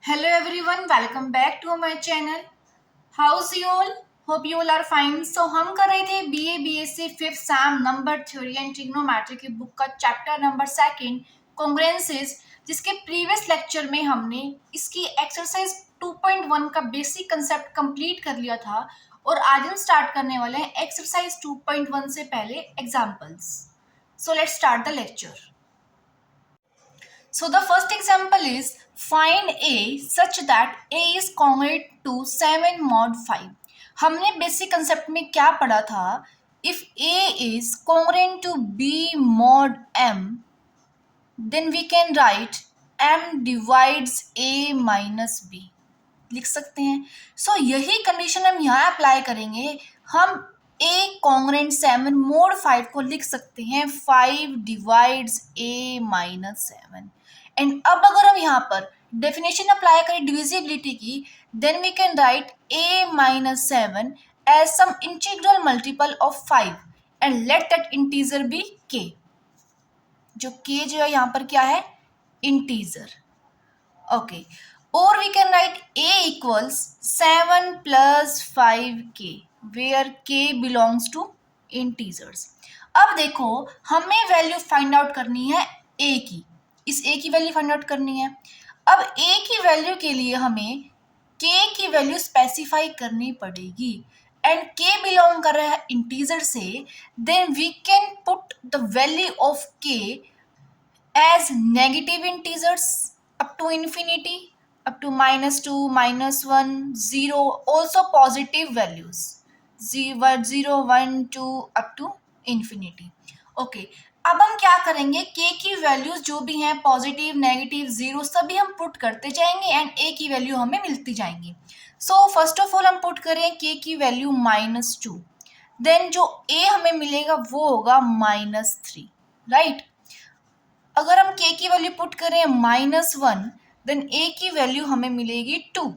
Hello everyone, welcome back to my channel. How's you all? Hope you all are fine. So हम कर रहे थे BA BSc 5th same number theory and trigonometry की book का chapter number second कॉन्ग्रुएंसेस, जिसके previous lecture में हमने इसकी एक्सरसाइज 2.1 का बेसिक कंसेप्ट कंप्लीट कर लिया था और आज हम स्टार्ट करने वाले हैं एक्सरसाइज 2.1 से पहले examples. So let's start the lecture. So the first example is find A such that A is congruent to 7 mod 5. हमने बेसिक कंसेप्ट में क्या पढ़ा था? If A is congruent to B mod M, then we can write M divides A minus B. लिख सकते हैं. सो यही condition हम यहाँ अप्लाई करेंगे. हम A कॉन्ग्रेंट 7 मोड 5 को लिख सकते हैं 5 डिवाइड्स A माइनस 7. एंड अब अगर हम यहाँ पर डेफिनेशन अप्लाई करें डिविजिबिलिटी की, then we can write A minus 7 as some integral multiple of 5 and let that integer be K. जो K जो है यहाँ पर क्या है? Integer. Okay. Or we can write A equals 7 plus 5K, where K belongs to integers. अब देखो, हमें वैल्यू फाइंड आउट करनी है A की. इस A की वैल्यू फाइंड आउट करनी है. अब A की वैल्यू के लिए हमें K की वैल्यू स्पेसिफाई करनी पड़ेगी. एंड K बिलोंग कर रहा है इंटीजर से, then we can put the value of K as negative integers up to infinity, up to -2, -1, 0, also positive values 0, 1, 2 up to infinity. Okay. अब हम क्या करेंगे? K की वैल्यूज जो भी हैं पॉजिटिव, नेगेटिव, जीरो सभी हम पुट करते जाएंगे एंड A की वैल्यू हमें मिलती जाएंगी. सो फर्स्ट ऑफ ऑल हम पुट करें K की वैल्यू -2, देन जो A हमें मिलेगा वो होगा -3, राइट. अगर हम K की वैल्यू पुट करें -1, देन A की वैल्यू हमें मिलेगी 2.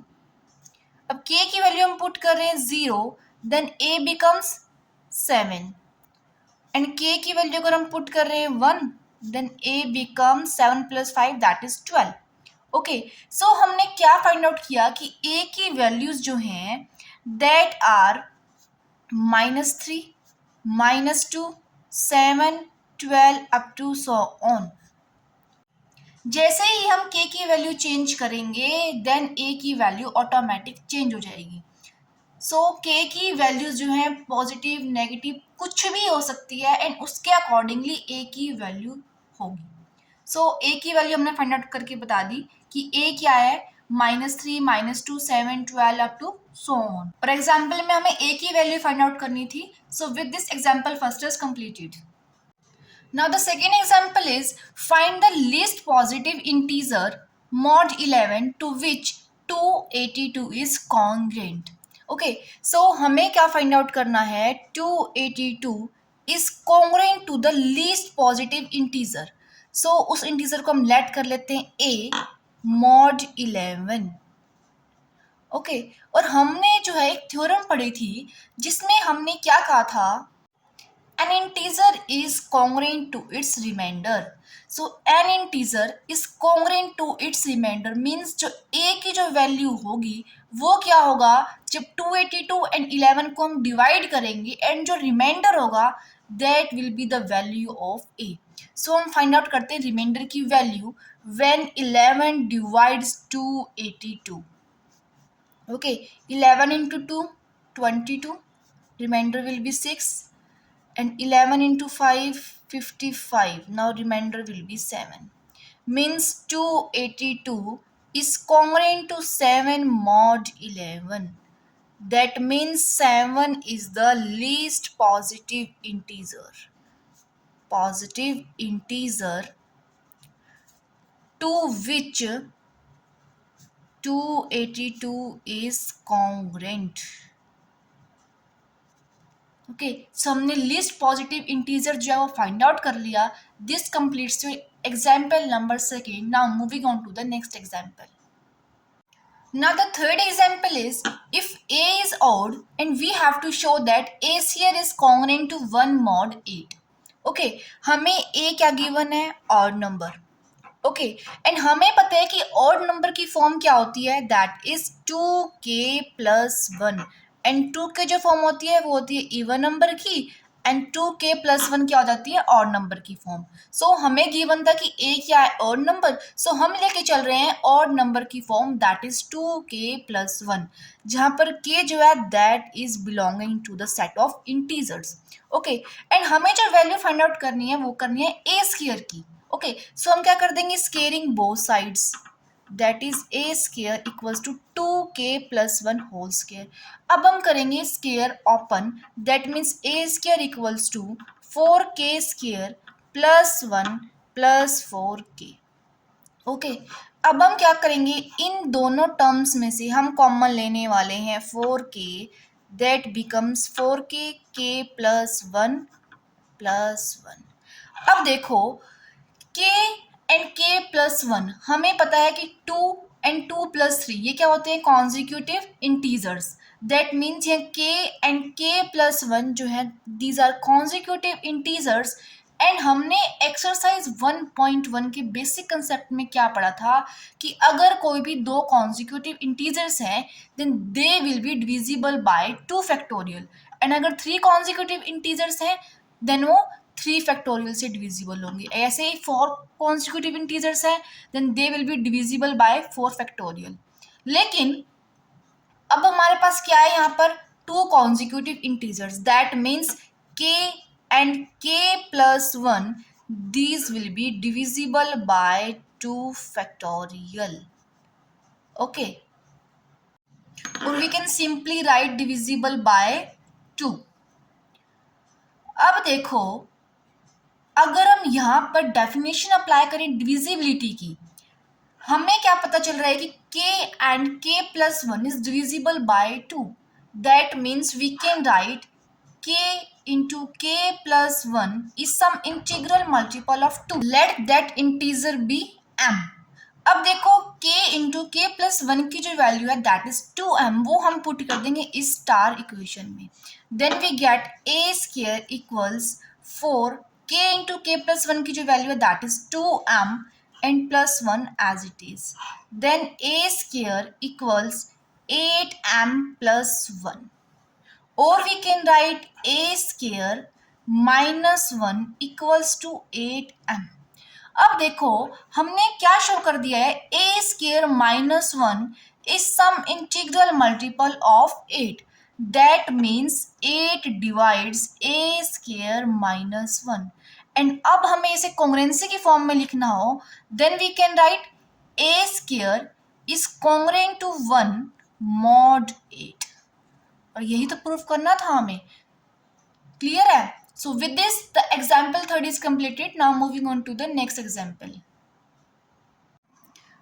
अब K की वैल्यू हम पुट करें 0, then A becomes 7. And K की वैल्यू अगर हम पुट कर रहे हैं 1, then A becomes 7 + 5 that is 12. Okay. So हमने क्या फाइंड आउट किया कि A की वैल्यूज जो हैं that are -3, -2, 7, 12 up to so on. जैसे ही हम K की वैल्यू चेंज करेंगे, देन A की वैल्यू ऑटोमेटिक चेंज हो जाएगी. सो K की वैल्यूज जो हैं पॉजिटिव, नेगेटिव कुछ भी हो सकती है एंड उसके अकॉर्डिंगली A की वैल्यू होगी. सो A की वैल्यू हमने फाइंड आउट करके बता दी कि A क्या है? -3, -2, 7, 12 अप टू सो ऑन. और एग्जाम्पल में हमें A की वैल्यू फाइंड आउट करनी थी. सो with this example first is completed. Now the second example is find the least positive integer mod 11 to which 282 is congruent. Okay, so हमें क्या find out करना है? 282 is congruent to the least positive integer. So उस integer को हम let कर लेते हैं A mod 11. ओके. और हमने जो है एक थ्योरम पढ़ी थी जिसमें हमने क्या कहा था? An integer is congruent to its remainder. So an integer is congruent to its remainder means जो A की जो वैल्यू होगी वो क्या होगा? जब 282 एंड 11 को हम डिवाइड करेंगे एंड जो रिमाइंडर होगा that will be the value of A. So हम फाइंड आउट करते हैं रिमाइंडर की value when 11 divides 282. Okay, 11 into 2, 22. Remainder will be 6. And 11 into 5, 55. Now remainder will be 7. Means 282 is congruent to 7 mod 11. That means 7 is the least positive integer. Positive integer to which 282 is congruent. Okay. So हमने least positive integer जो है वो find out कर लिया. This completes example number second. Now moving on to the next example. Now the third example is if A is odd and we have to show that A here is congruent to 1 mod 8. Okay, हमें A क्या given है? Odd number. Okay. And हमें पता है कि odd number की form क्या होती है, that is 2k+1। And 2k जो फॉर्म होती है वो होती है इवन नंबर की, एंड 2k+1 क्या हो जाती है, ऑड नंबर की फॉर्म। सो हमें गिवन था कि a क्या है, ऑड नंबर, सो हम लेके चल रहे हैं ऑड नंबर की फॉर्म, दैट इज 2k+1, जहां पर k जो है that is belonging to the set of integers. Okay. And हमें जो वैल्यू फाइंड आउट करनी है वो करनी है ए स्क्वायर की। ओके, सो हम क्या कर देंगे, squaring both sides, that is A square equals to 2k+1 whole square. अब हम करेंगे square open, that means A square equals to 4k² + 1 + 4k। Okay, अब हम क्या करेंगे, इन दोनों टर्म्स में से हम कॉमन लेने वाले हैं 4k, that becomes 4k k+1 + 1। अब देखो k एंड k+1, हमें पता है कि 2 एंड 2+3 ये क्या होते हैं, कॉन्जिक्यूटिव इंटीजर्स। दैट मीन्स ये k एंड k+1 जो है these are consecutive integers. And हमने एक्सरसाइज 1.1 के बेसिक कंसेप्ट में क्या पढ़ा था कि अगर कोई भी दो कॉन्जिक्यूटिव इंटीजर्स हैं then they will be divisible by 2 factorial, and अगर 3 कॉन्जिक्यूटिव इंटीजर्स हैं देन वो 3 फैक्टोरियल से डिविजिबल होंगे। ऐसे ही 4 कॉन्जिक्यूटिव इंटीजर्स हैं then they will be divisible by 4 factorial. लेकिन अब हमारे पास क्या है, यहाँ पर 2 consecutive integers, that means k and k+1, these will be divisible by 2 factorial. Okay, or we can simply write divisible by 2। अब देखो, अगर हम यहाँ पर डेफिनेशन अप्लाई करें डिविजिबिलिटी की, हमें क्या पता चल रहा है कि k and k+1 is divisible by 2। That means we can write k into k+1 is some integral multiple of 2। Let that integer be m। अब देखो k इंटू k+1 की जो वैल्यू है दैट इज 2m, वो हम put कर देंगे इस स्टार इक्वेशन में। Then we get a square equals 4, k into k+1 की जो वैल्यू है that is 2m and +1 as it is. Then a square equals 8m + 1. Or we can write a square -1 equals to 8m. अब देखो हमने क्या show कर दिया है, a square -1 is some integral multiple of 8। That means 8 divides a square -1। And अब हमें इसे कॉन्ग्रुएंसी की फॉर्म में लिखना हो then we can write a square is congruent to 1 mod 8। और यही तो प्रूफ करना था हमें। क्लियर है? So with this the example third is completed. Now moving on to the next example.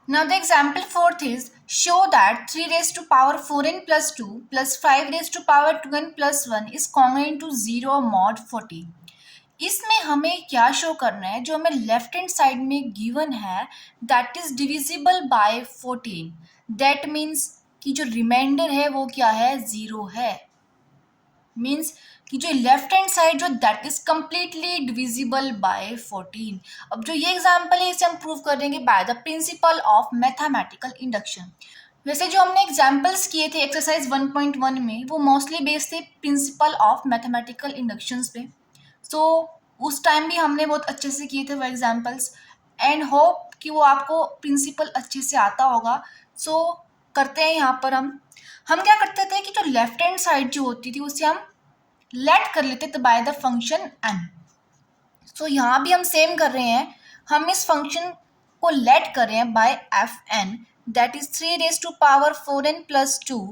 Now the example fourth is show that 3 raised to power 4n plus 2 plus 5 raised to power 2n plus 1 is congruent to 0 mod 14। इसमें हमें क्या show करना है, जो हमें left hand side में given है that is divisible by 14। That means कि जो रिमाइंडर है वो क्या है, 0 है। मीन्स कि जो लेफ्ट हैंड साइड जो that is completely divisible by 14। अब जो ये एग्जांपल है इसे हम प्रूव कर देंगे by the principal of mathematical induction. वैसे जो हमने एग्जांपल्स किए थे एक्सरसाइज 1.1 में वो मोस्टली बेस्ड थे प्रिंसिपल ऑफ मैथमेटिकल इंडक्शंस पे। सो उस टाइम भी हमने बहुत अच्छे से किए थे वो एग्जांपल्स, एंड होप कि वो आपको प्रिंसिपल अच्छे से आता होगा। सो करते हैं यहाँ पर हम क्या करते थे कि जो लेफ्ट हैंड साइड जो होती थी उसे हम लेट कर लेते थे बाय द फंक्शन n। सो यहाँ भी हम सेम कर रहे हैं, हम इस फंक्शन को लेट कर रहे हैं by F N, that is 3 raise to power 4n plus 2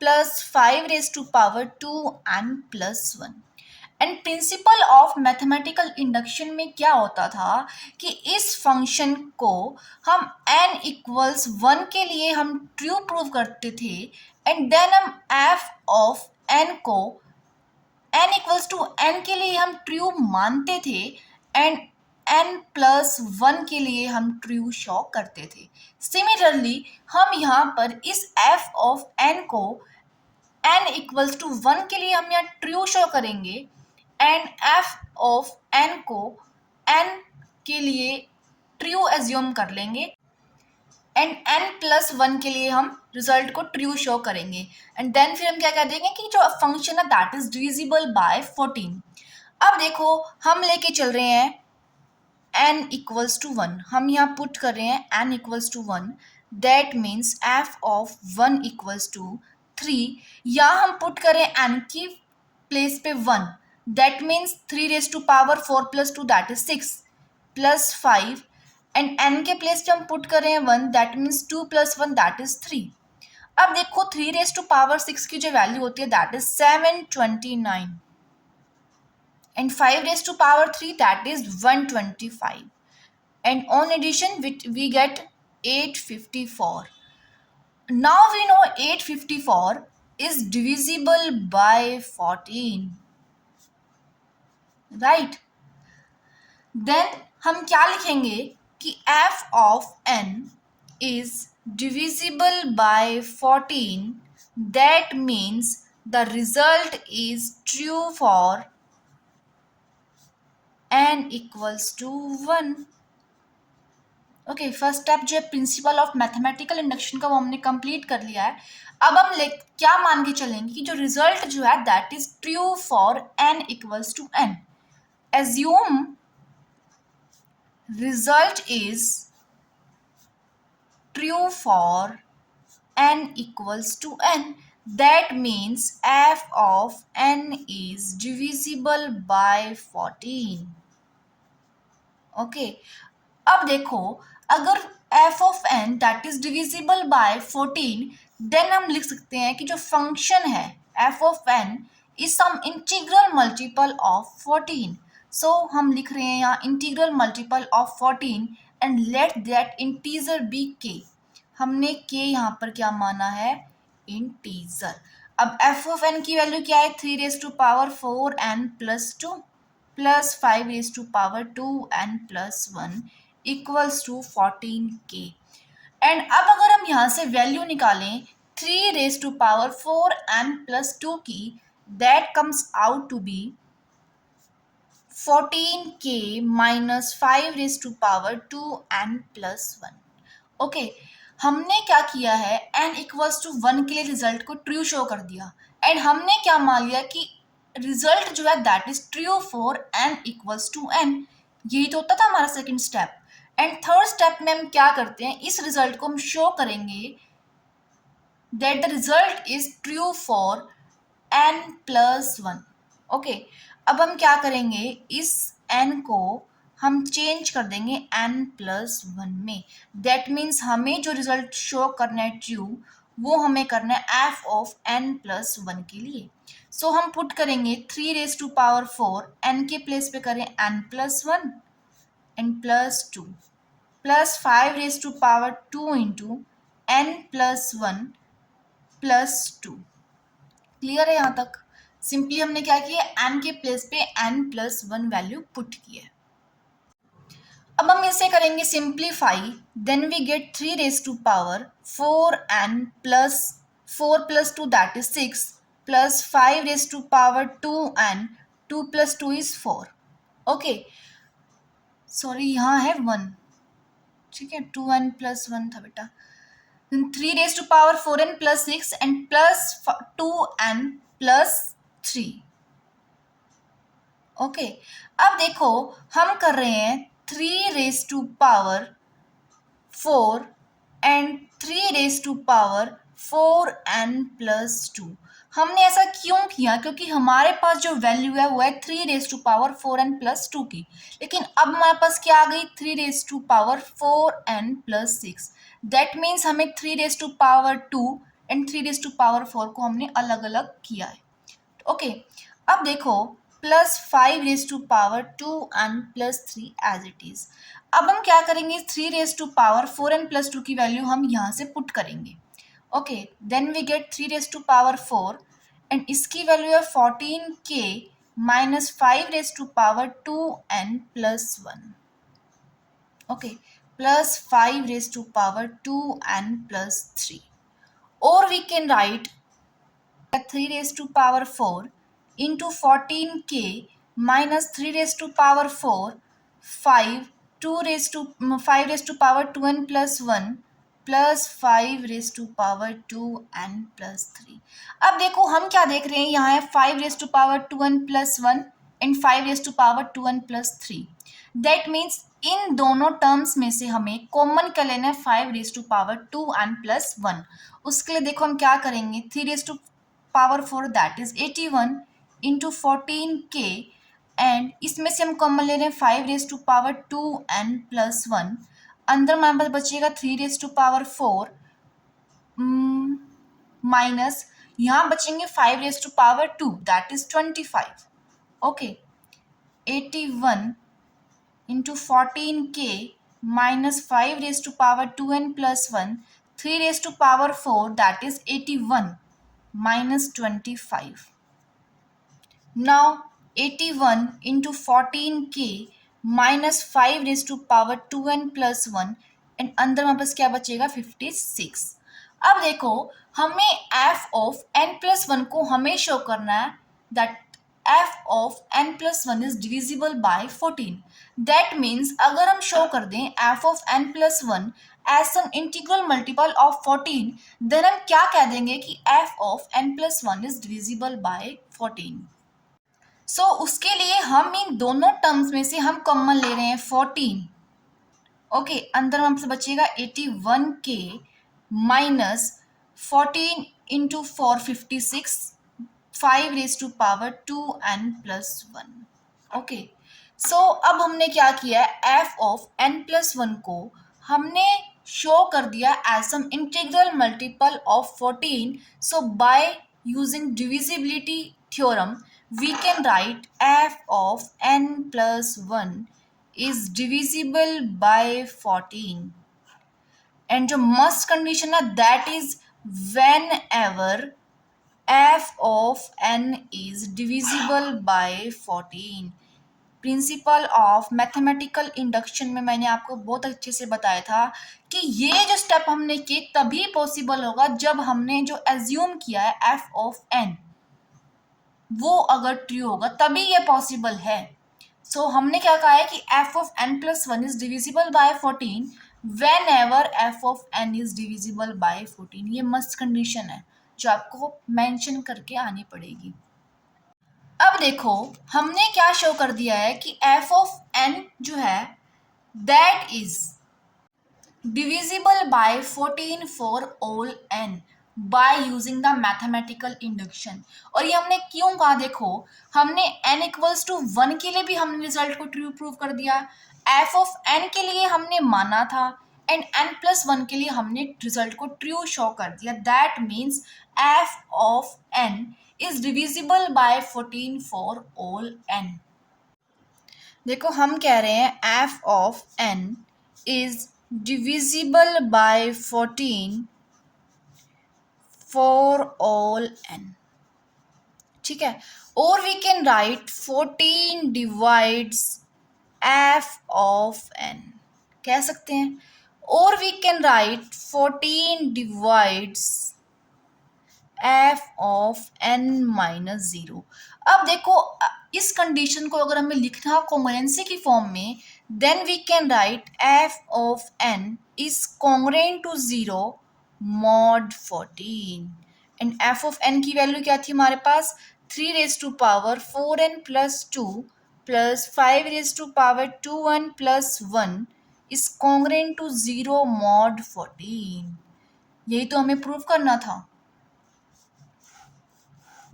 plus 5 raise to power 2n plus 1। And principle of mathematical induction में क्या होता था कि इस फंक्शन को हम n इक्वल्स 1 के लिए हम ट्रू प्रूव करते थे, एंड देन हम f ऑफ n को n इक्वल्स टू n के लिए हम ट्रू मानते थे, एंड n प्लस 1 के लिए हम ट्रू शो करते थे। सिमिलरली हम यहाँ पर इस f ऑफ n को n इक्वल्स टू 1 के लिए हम यहाँ ट्रू शो करेंगे, एंड f ऑफ n को n के लिए ट्रू एज्यूम कर लेंगे एंड n+1 के लिए हम रिजल्ट को ट्रू शो करेंगे एंड देन फिर हम क्या कर देंगे कि जो फंक्शन है दैट इज डिविजिबल बाय 14। अब देखो हम लेके चल रहे हैं n इक्वल्स टू 1, हम यहाँ पुट कर रहे हैं n equals to 1, that means f of 1 equals to 3, या हम पुट करें n की प्लेस पे 1, that means 3 raise to power 4 plus 2 that is 6 plus 5 and n के प्लेस पे हम पुट कर रहे हैं 1, that means 2 plus 1 that is 3। अब देखो 3 रेज टू पावर 6 की जो वैल्यू होती है that is 729 and 5 raised to power 3 that is 125 and on addition we get 854. Now we know 854 is divisible by 14, right? Then हम क्या लिखेंगे कि f of n is divisible by 14, that means the result is true for n equals to 1। Okay, first step जो है principal of mathematical induction का वो हमने complete कर लिया है। अब हम क्या मान के चलेंगे कि जो रिजल्ट जो है that is true for n equals to n। Assume result is true for n equals to n, that means f of n is divisible by 14। Okay, अब देखो अगर f of n that is divisible by 14, then हम लिख सकते हैं कि जो function है f of n is some integral multiple of 14। So हम लिख रहे हैं यहाँ integral multiple of 14 and let that integer be k। हमने k यहाँ पर क्या माना है, इंटीजर। अब f ऑफ n की वैल्यू क्या है, 3 raise to power 4n plus 2 plus 5 raise to power 2n plus 1 equals to 14k। And अब अगर हम यहाँ से वैल्यू निकालें 3 raise to power 4n plus 2 की, that comes out to be 14k minus 5 raise to power 2n plus 1। Okay, हमने क्या किया है, n इक्वल्स टू 1 के लिए रिजल्ट को ट्रू शो कर दिया एंड हमने क्या मान लिया कि रिजल्ट जो है that is true for n equals to n। यही तो होता था हमारा second step. And third step में हम क्या करते हैं, इस रिजल्ट को हम शो करेंगे that the result is true for n plus 1। Okay, अब हम क्या करेंगे, इस n को हम चेंज कर देंगे n प्लस 1 में। दैट मीन्स हमें जो रिजल्ट शो करना है ट्रू, वो हमें करना है f ऑफ n प्लस 1 के लिए। सो हम पुट करेंगे 3 रेज टू पावर 4, n के प्लेस पे करें n plus 1 and plus 2 plus 5 raise to power 2 into n plus 1 plus 2। Clear है यहाँ तक? सिंपली हमने क्या किया, n के प्लेस पे n प्लस 1 वैल्यू पुट की है। अब हम इसे करेंगे simplify, then we get 3 raise to power 4n plus 4 plus 2 that is 6 plus 5 raise to power 2n, 2 plus 2 is 4। Okay, sorry यहाँ है 1, ठीक है, 2n प्लस 1 था बेटा। 3 raise to power 4n plus 6 and plus 2n plus 3। Okay, अब देखो हम कर रहे हैं 3 raise to power 4 and 3 raise to power 4n plus 2। हमने ऐसा क्यों किया, क्योंकि हमारे पास जो वैल्यू है वो है 3 raise to power 4n plus 2 की, लेकिन अब हमारे पास क्या आ गई 3 raise to power 4n plus 6। That means हमें 3 raise to power 2 and 3 raise to power 4 को हमने अलग अलग किया है। ओके, अब देखो plus 5 raise to power 2n plus 3 as it is. अब हम क्या करेंगे, 3 raise to power 4n plus 2 की वैल्यू हम यहाँ से पुट करेंगे। Okay, then we get 3 raise to power 4 and इसकी वैल्यू है 14k minus 5 raise to power 2n plus 1। Okay, plus 5 raise to power 2n plus 3, और we can write 3 raised to power 4 into 14k minus 3 raised to power 4 5 to raise to 5 raise to power 2n plus 1 plus 5 raise to power 2n plus 3। अब देखो हम क्या देख रहे हैं, यहाँ है 5 raise to power 2n plus 1 and 5 raise to power 2n plus 3। That means इन दोनों टर्म्स में से हमें कॉमन क्या लेना है, 5 raise to power 2n plus 1। उसके लिए देखो हम क्या करेंगे, 3 raise to power 4 that is 81 into 14k, and इसमें से हम कॉमन ले रहे हैं 5 raise to power 2n plus 1। अंदर हमारे पास बचेगा 3 रेस टू पावर 4 माइनस यहाँ बचेंगे 5 raise to power 2 that is 25। Okay, 81 into 14k minus 5 raise to power 2n plus 1, 3 raise to power 4 that is 81 minus 25। Now 81 into 14k minus 5 raised to power 2n plus 1 and अंदर हमारे पास क्या बचेगा 56। अब देखो हमें f ऑफ n प्लस 1 को हमें शो करना है that f of n plus 1 is divisible by 14। That means अगर हम शो कर दें f of n plus 1 as some integral multiple of 14, then हम क्या कह देंगे कि f of n plus 1 is divisible by 14। So उसके लिए हम इन दोनों टर्म्स में से हम कॉमन ले रहे हैं 14। ओके, अंदर हमसे बचेगा 81k minus 14 into 456 5 raise to power 2n plus 1। Okay, so अब हमने क्या किया है, f ऑफ n प्लस 1 को हमने शो कर दिया as some integral multiple of 14। So by using divisibility theorem we can write f of n plus 1 is divisible by 14, and जो must condition है that is whenever f of n is divisible by 14। Principal of mathematical induction में मैंने आपको बहुत अच्छे से बताया था कि ये जो स्टेप हमने किए तभी पॉसिबल होगा जब हमने जो एज्यूम किया है f ऑफ n वो अगर ट्रू होगा तभी ये पॉसिबल है। सो हमने क्या कहा है कि f of n plus 1 is divisible by 14 when ever f of n is divisible by 14। ये मस्ट कंडीशन है जो आपको मेंशन करके आनी पड़ेगी। अब देखो हमने क्या शो कर दिया है कि f ऑफ n जो है that is divisible by 14 for all n by using the mathematical induction। और ये हमने क्यों कहा, देखो हमने n इक्वल्स टू 1 के लिए भी हमने रिजल्ट को ट्रू प्रूव कर दिया, f ऑफ n के लिए हमने माना था एंड n प्लस 1 के लिए हमने रिजल्ट को ट्रू शो कर दिया। That means f of n is divisible by 14 for all n। देखो हम कह रहे हैं f of n is divisible by 14 for all n। ठीक है, और we can write 14 divides f of n कह सकते हैं, और we can write 14 divides f of n minus 0। अब देखो इस कंडीशन को अगर हमें लिखना हो कॉन्ग्रुएंसी की फॉर्म में, then we can write f of n is congruent to 0 mod 14। And f of n की वैल्यू क्या थी हमारे पास, 3 raise to power 4n plus 2 plus 5 raise to power 2n plus 1 is congruent to 0 mod 14। यही तो हमें prove करना था,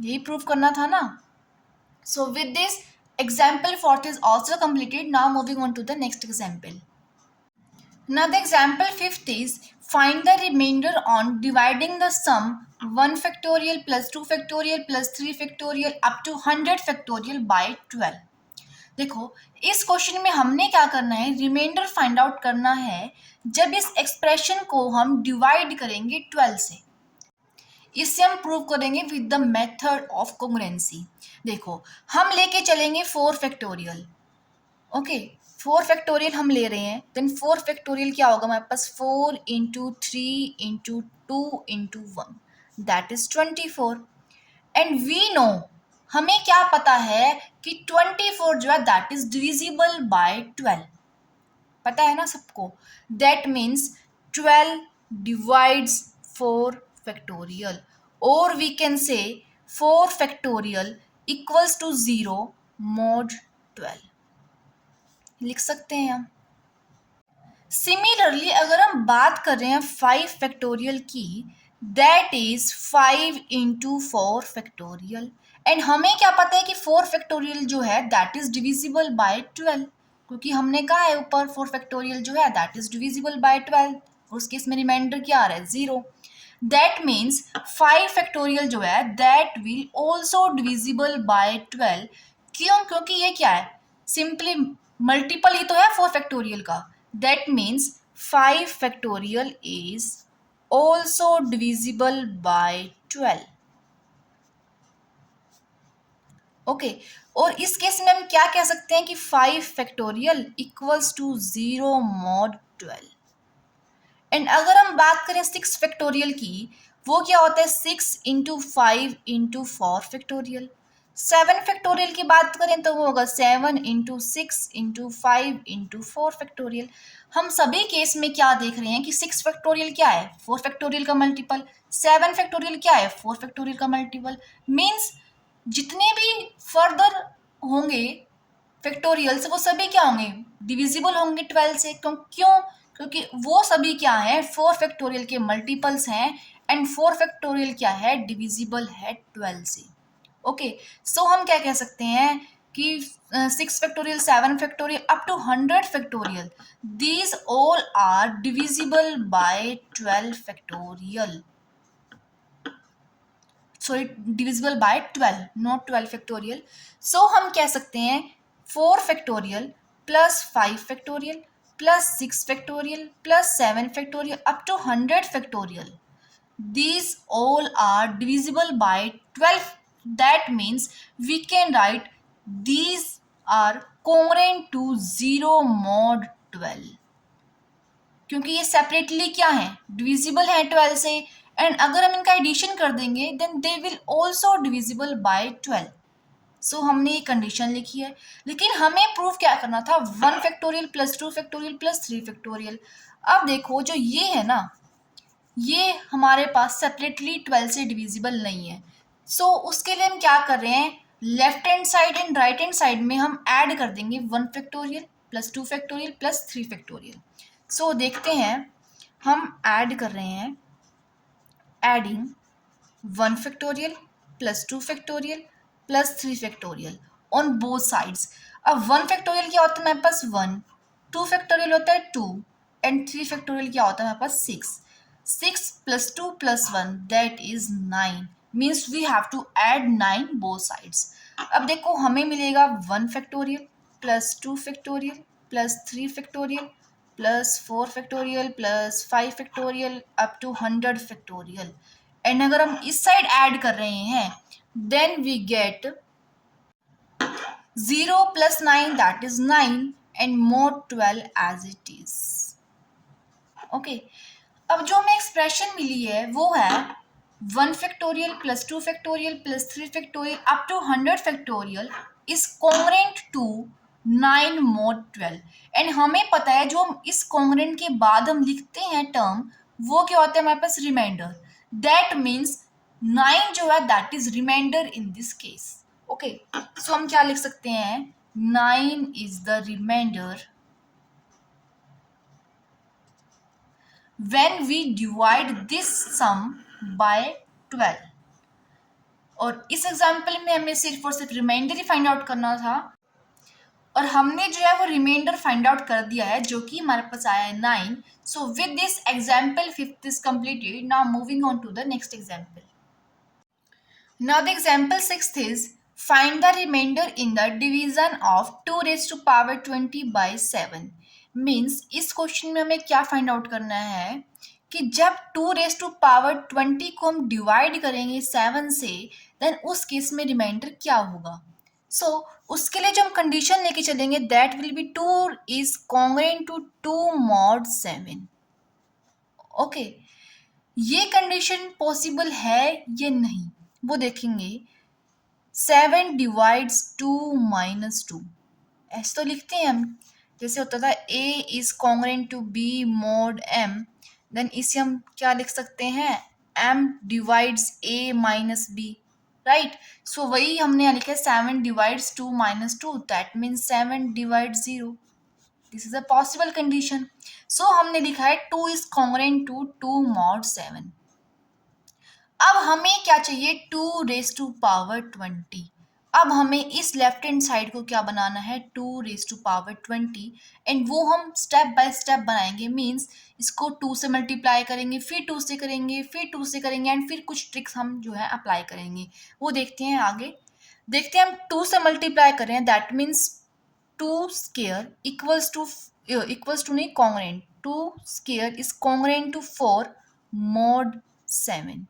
यही प्रूव करना था ना। So with this example fourth is also completed. Now moving on to the next example. Now the example fifth is find the remainder on dividing the sum 1 factorial plus 2 factorial plus 3 factorial up to 100 factorial by 12। देखो इस question में हमने क्या करना है, reminder find out करना है जब इस एक्सप्रेशन को हम डिवाइड करेंगे 12 से। इससे हम प्रूव करेंगे with the method of congruency. देखो हम लेके चलेंगे 4 फैक्टोरियल। ओके, 4 फैक्टोरियल हम ले रहे हैं, देन 4 फैक्टोरियल क्या होगा हमारे पास, 4 into 3 into 2 into 1 that is 24। And we know हमें क्या पता है कि 24 जो है दैट इज डिविजिबल बाय 12। पता है ना सबको. दैट मीन्स 12 डिवाइड्स 4 फैक्टोरियल, और we can say 4 factorial equals to 0 mod 12 लिख सकते हैं हम. सिमिलरली अगर हम बात कर रहे हैं 5 फैक्टोरियल की, that is 5 into 4 factorial. And हमें क्या पता है कि 4 फैक्टोरियल जो है दैट इज डिविजिबल बाय 12, क्योंकि हमने कहा है ऊपर 4 फैक्टोरियल जो है दैट इज डिविजिबल बाय 12. उस केस में रिमाइंडर क्या आ रहा है? 0. दैट मीन्स 5 फैक्टोरियल जो है that will also divisible by 12. क्यों? क्योंकि ये क्या है? सिंपली मल्टीपल ही तो है 4 फैक्टोरियल का. That means 5 factorial is also divisible by 12. Okay, और इस केस में हम क्या कह सकते हैं कि 5 factorial equals to 0 mod 12. And अगर हम बात करें 6 फैक्टोरियल की, वो क्या होता है? 6 इंटू 5 इंटू 4 फैक्टोरियल. 7 फैक्टोरियल की बात करें तो वो होगा 7 इंटू 6 इंटू 5 इंटू 4 फैक्टोरियल. हम सभी केस में क्या देख रहे हैं कि 6 फैक्टोरियल क्या है? 4 फैक्टोरियल का मल्टीपल. 7 फैक्टोरियल क्या है? 4 फैक्टोरियल का मल्टीपल. मीन्स जितने भी फर्दर होंगे फैक्टोरियल्स वो सभी क्या होंगे? डिविजिबल होंगे 12 से. क्यों? क्योंकि वो सभी क्या है? 4 फैक्टोरियल के मल्टीपल्स हैं. एंड 4 फैक्टोरियल क्या है? डिविजिबल है 12 से. ओके, सो हम क्या कह सकते हैं कि 6 factorial, 7 factorial up to 100 factorial, these all are divisible by 12 factorial. Sorry, divisible by 12, not 12 factorial. So हम कह सकते हैं 4 factorial plus 5 factorial plus 6 factorial plus 7 factorial up to 100 factorial, these all are divisible by 12. That means we can write these are congruent to 0 mod 12, क्योंकि ये separately क्या है? Divisible है 12 से. एंड अगर हम इनका एडिशन कर देंगे then they will also divisible by 12. So हमने ये कंडीशन लिखी है. लेकिन हमें प्रूफ क्या करना था? 1 factorial plus 2 factorial plus 3 factorial. अब देखो जो ये है ना, ये हमारे पास सेपरेटली 12 से डिविजिबल नहीं है. सो उसके लिए हम क्या कर रहे हैं? Left hand side and right hand side में हम ऐड कर देंगे 1 factorial plus 2 factorial plus 3 factorial. So देखते हैं, हम ऐड कर रहे हैं, adding 1 factorial plus 2 factorial plus 3 factorial on both sides. अब 1 फैक्टोरियल क्या होता है हमारे पास? 1. 2 फैक्टोरियल होता है 2. एंड 3 फैक्टोरियल क्या होता है हमारे पास? 6. 6 प्लस 2 plus 1 that is 9. Means we have to add 9 both sides. अब देखो हमें मिलेगा 1 factorial plus 2 factorial plus 3 factorial plus 4 factorial plus 5 factorial up to 100 factorial. And अगर हम इस साइड ऐड कर रहे हैं then we get 0 plus 9 that is 9 and mod 12 as it is. Okay, अब जो हमें एक्सप्रेशन मिली है वो है 1 factorial plus 2 factorial plus 3 factorial up to 100 factorial is congruent to 9 mod 12. And हमें पता है जो हम इस कॉन्ग्रुएंट के बाद हम लिखते हैं टर्म, वो क्या होता है हमारे पास? रिमाइंडर. दैट मीन्स 9 जो है that is remainder in this case. Okay, so हम क्या लिख सकते हैं? 9 is the remainder when we divide this sum by 12. और इस एग्जाम्पल में हमें सिर्फ और सिर्फ रिमाइंडर ही फाइंड आउट करना था, और हमने जो है वो रिमाइंडर फाइंड आउट कर दिया है जो कि हमारे पास आया है 9. सो with this example 5th is completed. Now moving on to the next example. Now the example 6th is find the remainder in the division of 2 raised to power 20 by 7. Means इस question में हमें क्या find out करना है कि जब 2 raise to power 20 को हम डिवाइड करेंगे 7 से देन उस केस में रिमाइंडर क्या होगा. सो उसके लिए जो हम कंडीशन लेके चलेंगे that will be 2 is congruent to 2 mod 7. Okay, ये कंडीशन पॉसिबल है या नहीं वो देखेंगे. 7 डिवाइड्स 2 माइनस 2 ऐसे तो लिखते हैं हम. जैसे होता था a is congruent to b mod m, then इसे हम क्या लिख सकते हैं, m divides a minus b, right. So वही हमने यहाँ लिखा है 7 divides 2 minus 2, that means 7 divide 0, this is a possible condition. So हमने लिखा है 2 इज कॉन्ग्रेंट टू 2 मॉड 7। अब हमें क्या चाहिए, 2 रेज टू पावर 20। अब हमें इस लेफ्ट हैंड साइड को क्या बनाना है, 2 रेज टू पावर 20, एंड वो हम स्टेप बाय स्टेप बनाएंगे। मीन्स इसको 2 से मल्टीप्लाई करेंगे, फिर 2 से करेंगे, फिर 2 से करेंगे, एंड फिर कुछ ट्रिक्स हम जो है अप्लाई करेंगे, वो देखते हैं आगे। देखते हैं हम 2 से मल्टीप्लाई कर रहे हैं, that means 2 square equals to नहीं congruent, 2 square is congruent to 4 mod 7।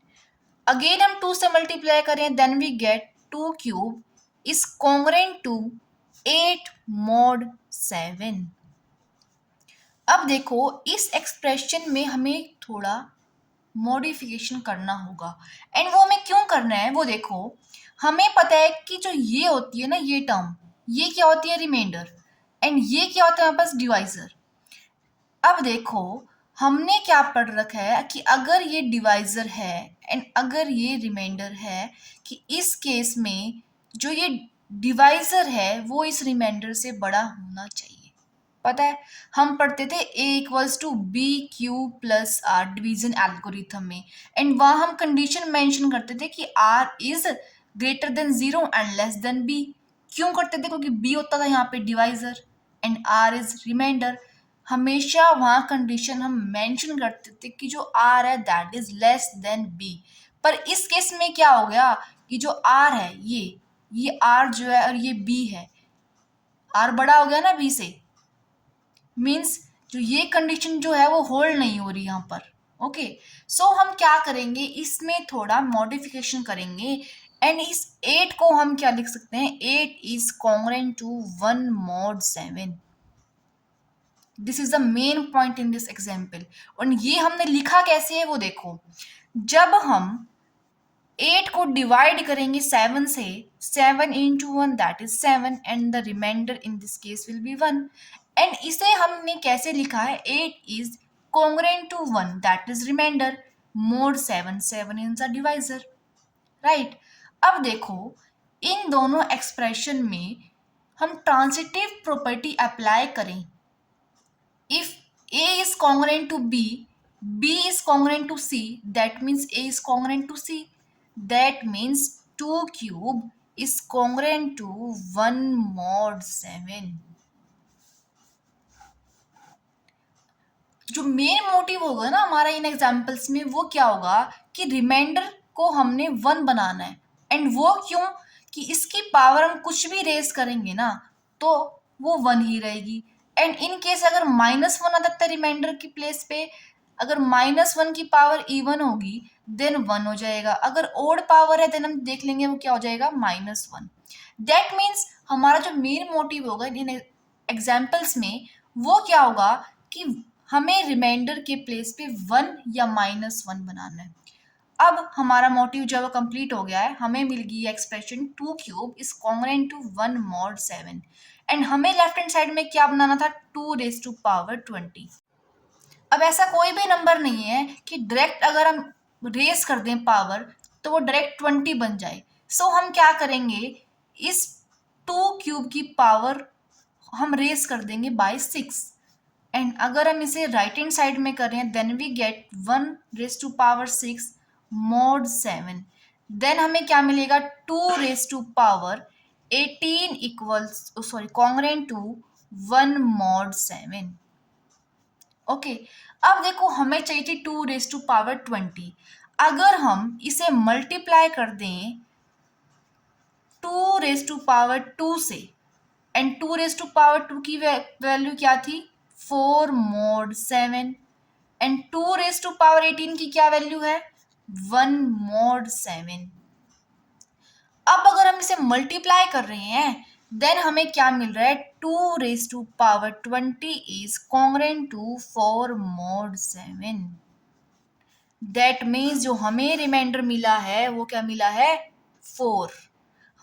Again हम 2 से मल्टीप्लाई करें, then we get 2 cube is congruent to 8 mod 7। अब देखो इस एक्सप्रेशन में हमें थोड़ा मॉडिफिकेशन करना होगा, एंड वो हमें क्यों करना है वो देखो। हमें पता है कि जो ये होती है ना, ये टर्म, ये क्या होती है, रिमाइंडर, एंड ये क्या होता है हमारे पास, डिवाइजर। अब देखो हमने क्या पढ़ रखा है कि अगर ये डिवाइजर है एंड अगर ये रिमाइंडर है, कि इस केस में जो ये डिवाइजर है वो इस रिमाइंडर से बड़ा होना चाहिए। पता है हम पढ़ते थे a equals to B Q plus R division algorithm में, एंड वहां हम कंडीशन मेंशन करते थे कि r is greater than 0 and less than b। क्यों करते थे, क्योंकि b होता था यहाँ पे divisor and r is remainder. हमेशा वहां कंडीशन हम मेंशन करते थे कि जो r है that is less than b। पर इस केस में क्या हो गया कि जो r है ये r जो है और ये b है, r बड़ा हो गया ना b से, मीन्स जो ये कंडीशन जो है वो होल्ड नहीं हो रही यहाँ पर। ओके, सो हम क्या करेंगे, इसमें थोड़ा मॉडिफिकेशन करेंगे, एंड इस 8 को हम क्या लिख सकते हैं, 8 is congruent to 1 mod 7। This is the main point in this example. और ये हमने लिखा कैसे है वो देखो, जब हम 8 को डिवाइड करेंगे 7 से, 7 into 1 that is 7 and the remainder in this case will be 1। And इसे हमने कैसे लिखा है, 8 is congruent to 1 that is remainder mod 7, 7 is a divisor, right. अब देखो इन दोनों एक्सप्रेशन में हम ट्रांजिटिव प्रॉपर्टी अप्लाई करें। If A is congruent to B, B is congruent to C, that means A is congruent to C. That means 2 cube is congruent to 1 mod 7. जो main motive होगा ना हमारा इन examples में वो क्या होगा कि रिमाइंडर को हमने 1 बनाना है, एंड वो क्यों, कि इसकी पावर हम कुछ भी रेज करेंगे ना तो वो 1 ही रहेगी। एंड इन केस अगर -1 आ सकता है रिमाइंडर की प्लेस पे, अगर -1 की पावर इवन होगी देन 1 हो जाएगा, अगर ओड पावर है देन हम देख लेंगे वो क्या हो जाएगा, -1। दैट मीन्स हमारा जो मेन मोटिव होगा इन एग्जाम्पल्स में वो क्या होगा कि हमें रिमाइंडर के प्लेस पे 1 या -1 बनाना है। अब हमारा मोटिव जो है वो कंप्लीट हो गया है, हमें मिल गई expression 2 cube is congruent to 1 mod 7, and हमें लेफ्ट हैंड साइड में क्या बनाना था, 2 रेज टू पावर 20। अब ऐसा कोई भी नंबर नहीं है कि डायरेक्ट अगर हम रेस कर दें पावर तो वो डायरेक्ट 20 बन जाए। सो हम क्या करेंगे, इस 2 क्यूब की पावर हम रेस कर देंगे बाय 6, एंड अगर हम इसे राइट हैंड साइड में करें then we get 1 raise to power 6 mod 7। Then हमें क्या मिलेगा, 2 raise to power 18 equals sorry congruent to 1 mod 7। Okay, अब देखो हमें चाहिए थी 2 रेज टू पावर 20। अगर हम इसे मल्टीप्लाई कर दें 2 रेज टू पावर 2 से, एंड 2 रेज टू पावर 2 की वैल्यू क्या थी, 4 mod 7, and 2 raise to power 18 की क्या वैल्यू है, 1 मॉड 7। अब अगर हम इसे मल्टीप्लाई कर रहे हैं देन हमें क्या मिल रहा है, 2 raise to power 20 is congruent to 4 mod 7। That means जो हमें रिमाइंडर मिला है वो क्या मिला है, 4।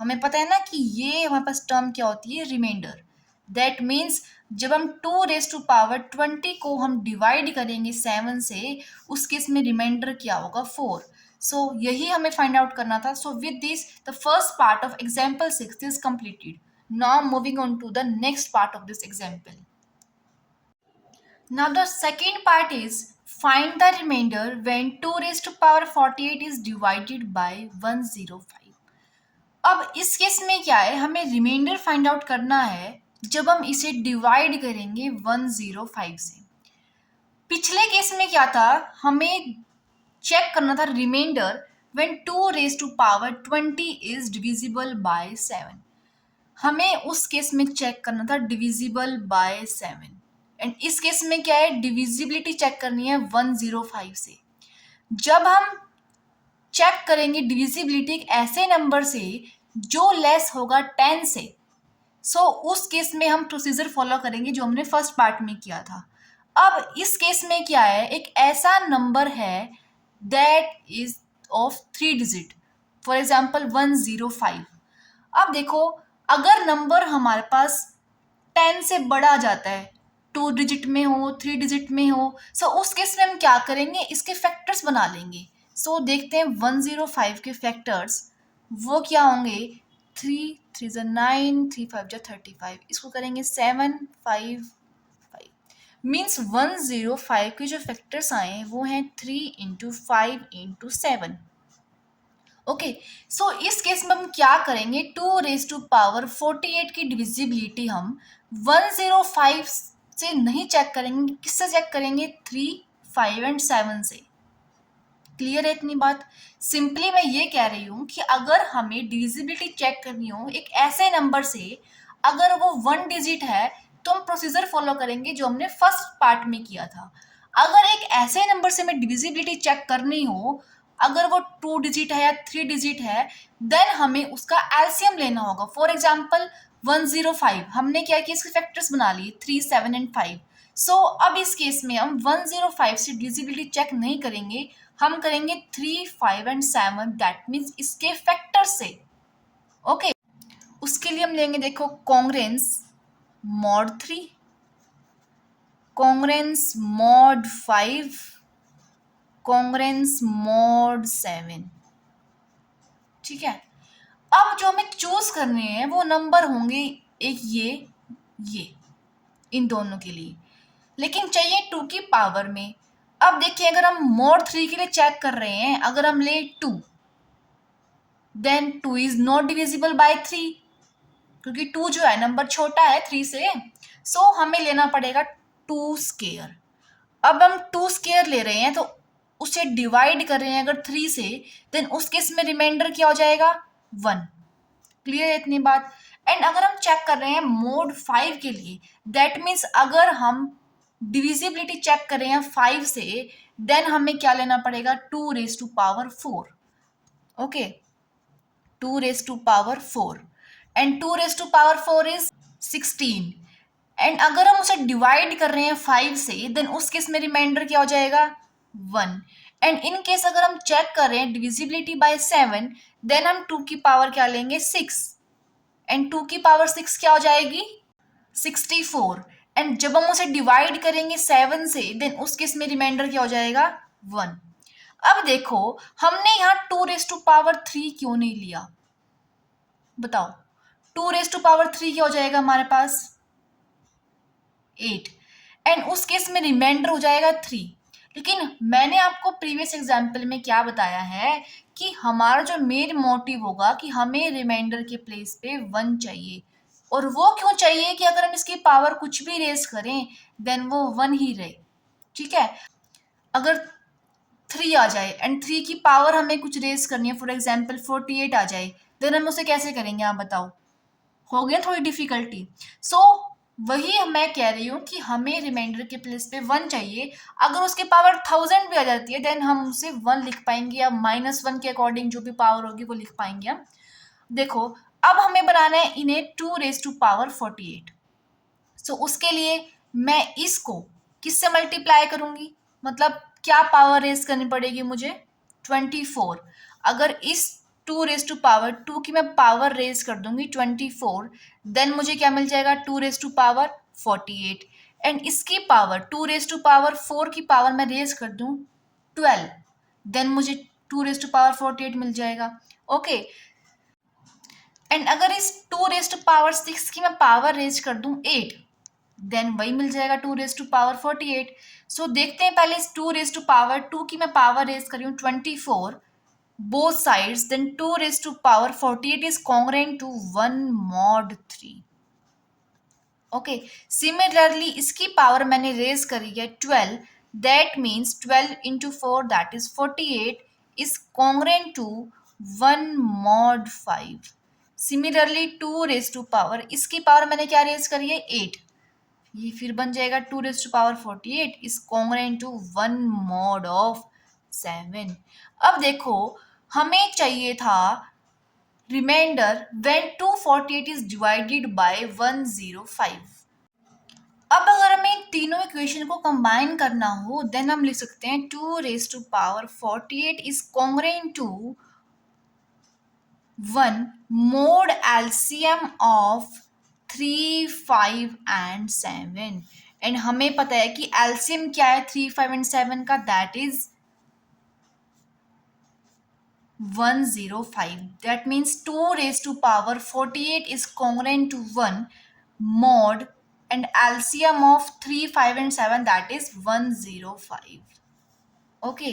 हमें पता है ना कि ये हमारे पास टर्म क्या होती है, रिमाइंडर। दैट मीन्स जब हम 2⁻20 को हम डिवाइड करेंगे 7 से, उस केस में रिमाइंडर क्या होगा 4. सो यही हमें फाइंड आउट करना था. So with this the first part of example 6 is completed. Now moving on to the next part of this example. Now the second part is find the remainder when 2⁻48 is divided by 105. अब इस case में क्या है, हमें reminder find out करना है जब हम इसे डिवाइड करेंगे 105 से. पिछले केस में क्या था, हमें चेक करना था remainder when 2⁻20 is divisible by 7. हमें उस केस में चेक करना था डिविजिबल बाय 7. एंड इस केस में क्या है, डिविजिबिलिटी चेक करनी है 105 से. जब हम चेक करेंगे डिविजिबिलिटी एक ऐसे नंबर से जो लेस होगा 10 से, सो उस केस में हम प्रोसीजर फॉलो करेंगे जो हमने फर्स्ट पार्ट में किया था. अब इस केस में क्या है, एक ऐसा नंबर है that is of 3 digit, for example 105. अब देखो, अगर नंबर हमारे पास 10 से बड़ा जाता है, 2 डिजिट में हो, 3 डिजिट में हो, सो उस केस में हम क्या करेंगे, इसके फैक्टर्स बना लेंगे. सो देखते हैं 105 के फैक्टर्स वो क्या होंगे. 3 3 9, 3 5 35. इसको करेंगे 7 5 5. मीन्स 105 के जो फैक्टर्स आए वो हैं 3 × 5 × 7. ओके, सो इस केस में हम क्या करेंगे, 2⁻48 की डिविजिबिलिटी हम 105 से नहीं चेक करेंगे, किससे चेक करेंगे, 3 5 एंड 7 से. क्लियर है इतनी बात. सिंपली मैं ये कह रही हूँ कि अगर हमें डिविजिबिलिटी चेक करनी हो एक ऐसे नंबर से, अगर वो 1 डिजिट है तो हम प्रोसीजर फॉलो करेंगे जो हमने फर्स्ट पार्ट में किया था. अगर एक ऐसे नंबर से हमें डिविजिबिलिटी चेक करनी हो, अगर वो 2 डिजिट है या 3 डिजिट है, देन हमें उसका एलसीएम लेना होगा. फॉर एग्जाम्पल 105 हमने क्या किया, इसके फैक्टर्स बना लिए 3 7 एंड 5. सो अब इस केस में हम 105 से डिविजिबिलिटी चेक नहीं करेंगे, हम करेंगे 3 5 एंड 7. दैट मीन्स इसके फैक्टर से. ओके, उसके लिए हम लेंगे, देखो, congruence mod 3, congruence mod 5, congruence mod 7. ठीक है. अब जो हमें चूज करने हैं वो नंबर होंगे एक ये इन दोनों के लिए, लेकिन चाहिए 2 की पावर में. अब देखिए, अगर हम मॉड 3 के लिए चेक कर रहे हैं, अगर हम ले 2, then 2 is not divisible by 3, क्योंकि 2 जो है नंबर छोटा है 3 से. सो हमें लेना पड़ेगा 2 स्क्वायर. अब हम 2 स्क्वायर ले रहे हैं तो उसे डिवाइड कर रहे हैं अगर 3 से, देन उस केस में रिमाइंडर क्या हो जाएगा, 1. क्लियर है इतनी बात. एंड अगर हम चेक कर रहे हैं मोड 5 के लिए, दैट मीन्स अगर हम डिविजिबिलिटी चेक कर रहे हैं 5 से, देन हमें क्या लेना पड़ेगा, 2⁻4. ओके, 2⁻4. And 2⁻4 is 16. एंड अगर हम उसे डिवाइड कर रहे हैं 5 से, देन उस केस में रिमाइंडर क्या हो जाएगा, 1. एंड इन केस अगर हम चेक कर रहे हैं डिविजिबिलिटी बाय 7, देन हम 2 की पावर क्या लेंगे, 6. एंड 2 की पावर 6 क्या हो जाएगी, 64. एंड जब हम उसे डिवाइड करेंगे 7 से, देन उस केस में रिमाइंडर क्या हो जाएगा, 1. अब देखो, हमने यहाँ 2⁻3 क्यों नहीं लिया, बताओ. 2⁻3 क्या हो जाएगा हमारे पास, 8. एंड उस केस में रिमाइंडर हो जाएगा 3. लेकिन मैंने आपको प्रीवियस एग्जाम्पल में क्या बताया है कि हमारा जो मेन मोटिव होगा कि हमें रिमाइंडर के प्लेस पे 1 चाहिए. और वो क्यों चाहिए कि अगर हम इसकी पावर कुछ भी रेज करें, देन वो 1 ही रहे. ठीक है. अगर 3 आ जाए एंड 3 की पावर हमें कुछ रेज करनी है, फॉर एग्जाम्पल 48 आ जाए, देन हम उसे कैसे करेंगे, आप बताओ. हो गया थोड़ी डिफिकल्टी. सो वही मैं कह रही हूँ कि हमें रिमाइंडर के प्लेस पे 1 चाहिए. अगर उसकी पावर 1000 भी आ जाती है, देन हम उसे 1 लिख पाएंगे, या -1 के अकॉर्डिंग जो भी पावर होगी वो लिख पाएंगे हम. देखो, अब हमें बनाना है इन्हें 2⁻48. सो उसके लिए मैं इसको किससे मल्टीप्लाई करूंगी, मतलब क्या पावर रेज करनी पड़ेगी मुझे, 24. अगर इस two raise to power two की मैं पावर रेज कर दूंगी 24, देन मुझे क्या मिल जाएगा two raise to power 48, and इसकी power two raise to power 4 की पावर मैं रेज कर दूं 12, देन मुझे टू रेज टू पावर 48 मिल जाएगा। ओके, एंड अगर इस टू रेज टू पावर 6 की मैं पावर रेज कर दूं 8, देन वही मिल जाएगा two raise to power 48। So देखते हैं पहले इस two raise to power two की मैं पावर रेज कर रही हूँ 24 both sides, then 2 raised to power 48 is congruent to 1 mod 3। Okay, similarly इसकी पावर मैंने रेज करी है 12, that means 12 into 4 that is 48 is congruent to 1 mod 5। Similarly 2 raise to power, इसकी पावर मैंने क्या रेज करी है 8, ये फिर बन जाएगा 2 raise to power 48 is congruent to 1 mod of 7। अब देखो हमें चाहिए था remainder when 248 is divided by 105। अब अगर हमें इन तीनों इक्वेशन को कंबाइन करना हो देन हम लिख सकते हैं 2 raise to power 48 is congruent to 1 mod LCM of 3, 5 and 7। And हमें पता है कि LCM क्या है 3, 5 एंड 7 का, that is 105। That means 2 raised to power 48 is congruent to 1 mod and LCM of 3, 5 and 7 that is 105। Okay,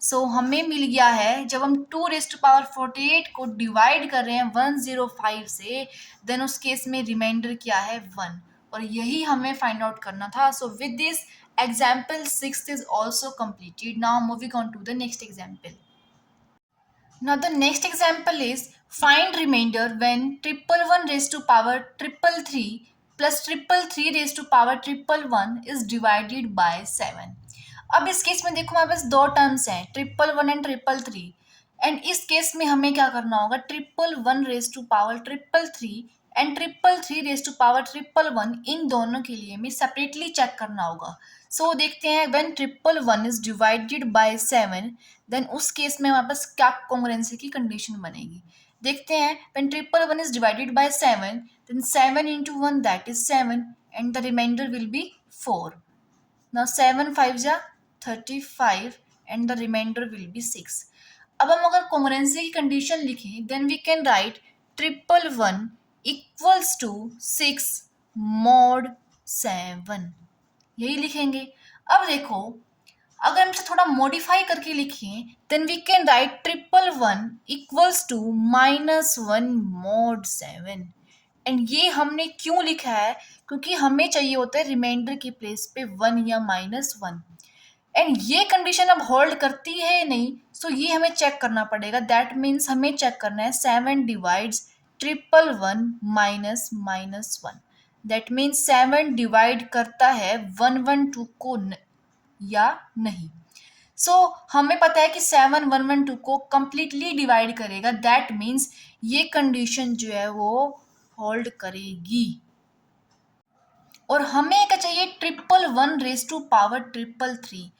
सो हमें मिल गया है जब हम 2 रेस्ट पावर 48 को डिवाइड कर रहे हैं 105 से, देन उस केस में रिमाइंडर क्या है 1, और यही हमें फाइंड आउट करना था। So with this example 6 is also completed। Now moving on to the next example. Now the next example is find remainder when triple one raised to power triple three plus triple three raised to power triple one is divided by 7। अब इस case में देखो हमारे पास दो terms हैं triple one and triple three, and इस case में हमें क्या करना होगा triple one raise to power triple three and triple three raise to power triple one, इन दोनों के लिए हमें सेपरेटली चेक करना होगा। सो देखते हैं when triple one is divided by 7, then उस केस में हमारे पास क्या कॉन्ग्रुएंसी की कंडीशन बनेगी। देखते हैं when triple one is divided by 7, then 7 into 1 that is 7 and the remainder will be 4। Now 7 5 जा 35 and the remainder will be 6। अब हम अगर कॉन्ग्रुएंसी की कंडीशन लिखें then we can write triple one equals to 6 mod 7, यही लिखेंगे। अब देखो अगर हम इसे थोड़ा मॉडिफाई करके लिखें then we can write triple one equals to -1 mod 7। And ये हमने क्यों लिखा है, क्योंकि हमें चाहिए होता है रिमाइंडर की प्लेस पे 1 या -1, एंड ये कंडीशन अब होल्ड करती है या नहीं, सो ये हमें चेक करना पड़ेगा। दैट मीन्स हमें चेक करना है 7 divides triple one minus -1, that means 7 divide करता है 112 को या नहीं। सो हमें पता है कि 7 112 को कंप्लीटली डिवाइड करेगा, दैट मीन्स ये कंडीशन जो है वो होल्ड करेगी। और हमें क्या चाहिए triple one raise to power triple three.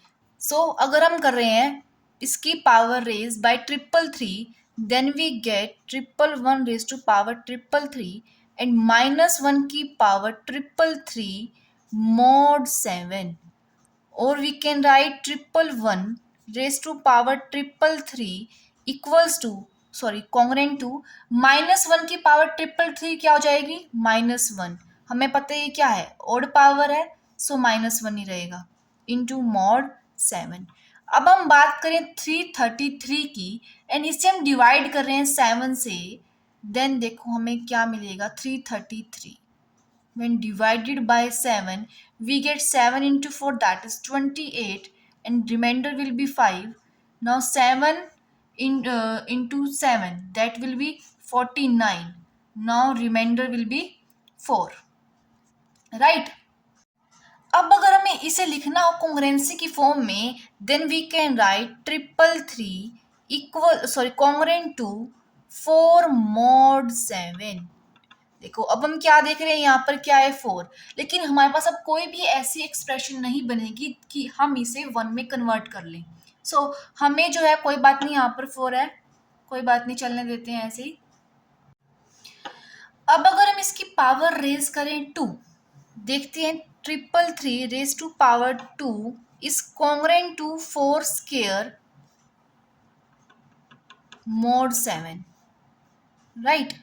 So अगर हम कर रहे हैं इसकी power raise by triple three then we get triple one raise to power triple three and -1 की पावर ट्रिपल थ्री mod 7, और we can write triple one raise to power triple three equals two congruent to -1 की power triple three क्या हो जाएगी -1, हमें पता है ये क्या है ओड पावर है, सो -1 ही रहेगा इंटू mod 7। अब हम बात करें 333 की एंड इसे हम डिवाइड कर रहे हैं 7 से, देन देखो हमें क्या मिलेगा 333 when divided by 7 we get 7 into 4 that is 28 and remainder will be 5। Now 7 into 7 that will be 49। now remainder will be 4, right। अब अगर हमें इसे लिखना हो कॉन्ग्रुएंसी की फॉर्म में then we can write triple three equal congruent to 4 mod 7। देखो अब हम क्या देख रहे हैं यहाँ पर क्या है 4, लेकिन हमारे पास अब कोई भी ऐसी एक्सप्रेशन नहीं बनेगी कि हम इसे 1 में कन्वर्ट कर लें। सो हमें जो है कोई बात नहीं, यहाँ पर 4 है कोई बात नहीं, चलने देते हैं ऐसे ही। अब अगर हम इसकी पावर रेज करें 2, देखते हैं 333 raise to power 2 is congruent to 4 square mod 7, right.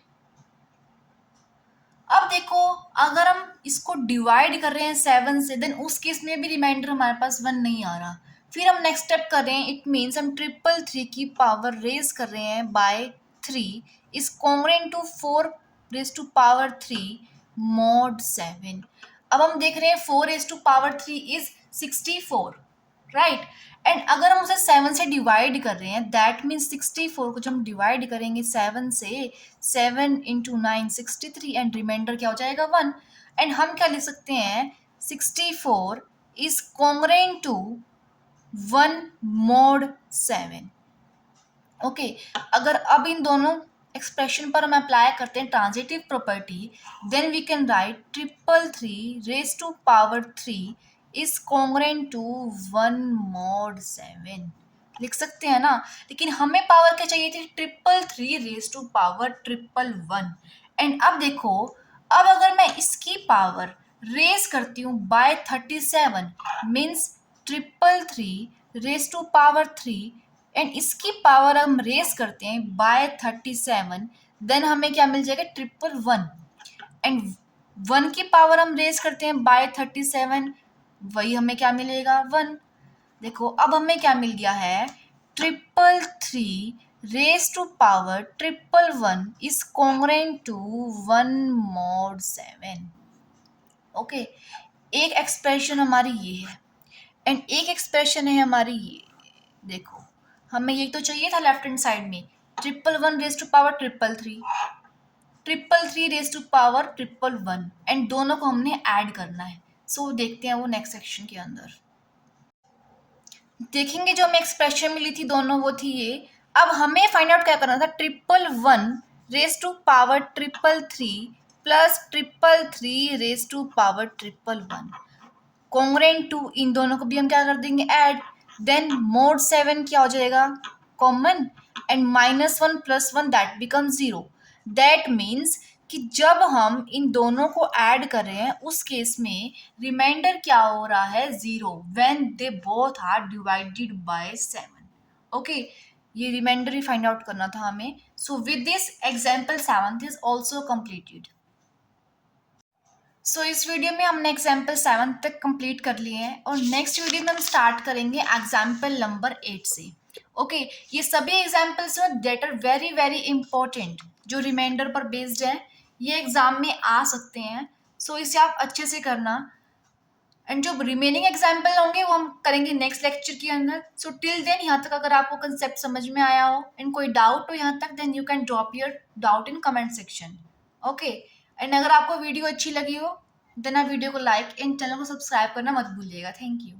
अब देखो, अगर हम इसको डिवाइड कर रहे हैं 7 से, देन उस केस में भी रिमाइंडर हमारे पास 1 नहीं आ रहा। फिर हम नेक्स्ट स्टेप कर रहे हैं, इट मीन्स हम 333 की पावर रेज कर रहे हैं by 3 is congruent to 4 raise to power 3 mod 7। अब हम देख रहे हैं 4 raise to power 3 is 64, right. And अगर हम उसे 7 से डिवाइड कर रहे हैं, दैट मीन्स 64 को जब हम डिवाइड करेंगे 7 से, 7 इंटू 9 63 एंड रिमाइंडर क्या हो जाएगा 1। एंड हम क्या लिख सकते हैं, 64 is congruent to 1 mod 7। Okay, अगर अब इन दोनों एक्सप्रेशन पर हम अप्लाई करते हैं transitive property, then we can write 333 raise to power 3 is congruent to 1 mod 7, लिख सकते हैं ना। लेकिन हमें पावर क्या चाहिए थी, 333 रेज टू पावर 111। एंड अब देखो, अब अगर मैं इसकी पावर रेज करती हूँ by 37, means 333 raise to power 3, and इसकी पावर हम रेज करते हैं बाय 37, देन हमें क्या मिल जाएगा, 111। एंड 1 की पावर हम रेज करते हैं बाय 37, वही हमें क्या मिलेगा, 1। देखो अब हमें क्या मिल गया है, 333 raise to power 111 is congruent to 1 mod 7। Okay, एक एक्सप्रेशन हमारी ये है एंड एक एक्सप्रेशन है हमारी ये। देखो, हमें ये तो चाहिए था लेफ्ट हैंड साइड में, 111 raise to power 333, 333 raise to power 111, and दोनों को हमने ऐड करना है। सो देखते हैं वो नेक्स्ट सेक्शन के अंदर देखेंगे। जो हमें एक्सप्रेशन मिली थी दोनों, वो थी ये। अब हमें फाइंड आउट क्या करना था, 111 raise to power 333 plus 333 raise to power 111, congruent to, इन दोनों को भी हम क्या कर देंगे, ऐड। देन mod 7 क्या हो जाएगा, common, and -1 + 1 that become 0। That means कि जब हम इन दोनों को ऐड कर रहे हैं, उस केस में रिमाइंडर क्या हो रहा है, 0, when they both are divided by 7। Okay, ये रिमाइंडर ही फाइंड आउट करना था हमें। So with this example 7 is also completed. So इस वीडियो में हमने एग्जाम्पल 7 तक कंप्लीट कर लिए हैं और नेक्स्ट वीडियो में हम स्टार्ट करेंगे एग्जाम्पल नंबर 8 से। ओके, ये सभी examples that are very very important, जो रिमाइंडर पर बेस्ड है, ये एग्जाम में आ सकते हैं। सो इसे आप अच्छे से करना, एंड जो रिमेनिंग एग्जाम्पल होंगे वो हम करेंगे नेक्स्ट लेक्चर के अंदर। सो टिल देन, यहाँ तक अगर आपको कंसेप्ट समझ में आया हो एंड कोई डाउट हो यहाँ तक, then you can drop your doubt in comment section. Okay, and अगर आपको वीडियो अच्छी लगी हो, देन आप वीडियो को लाइक एंड चैनल को सब्सक्राइब करना मत भूलिएगा। Thank you.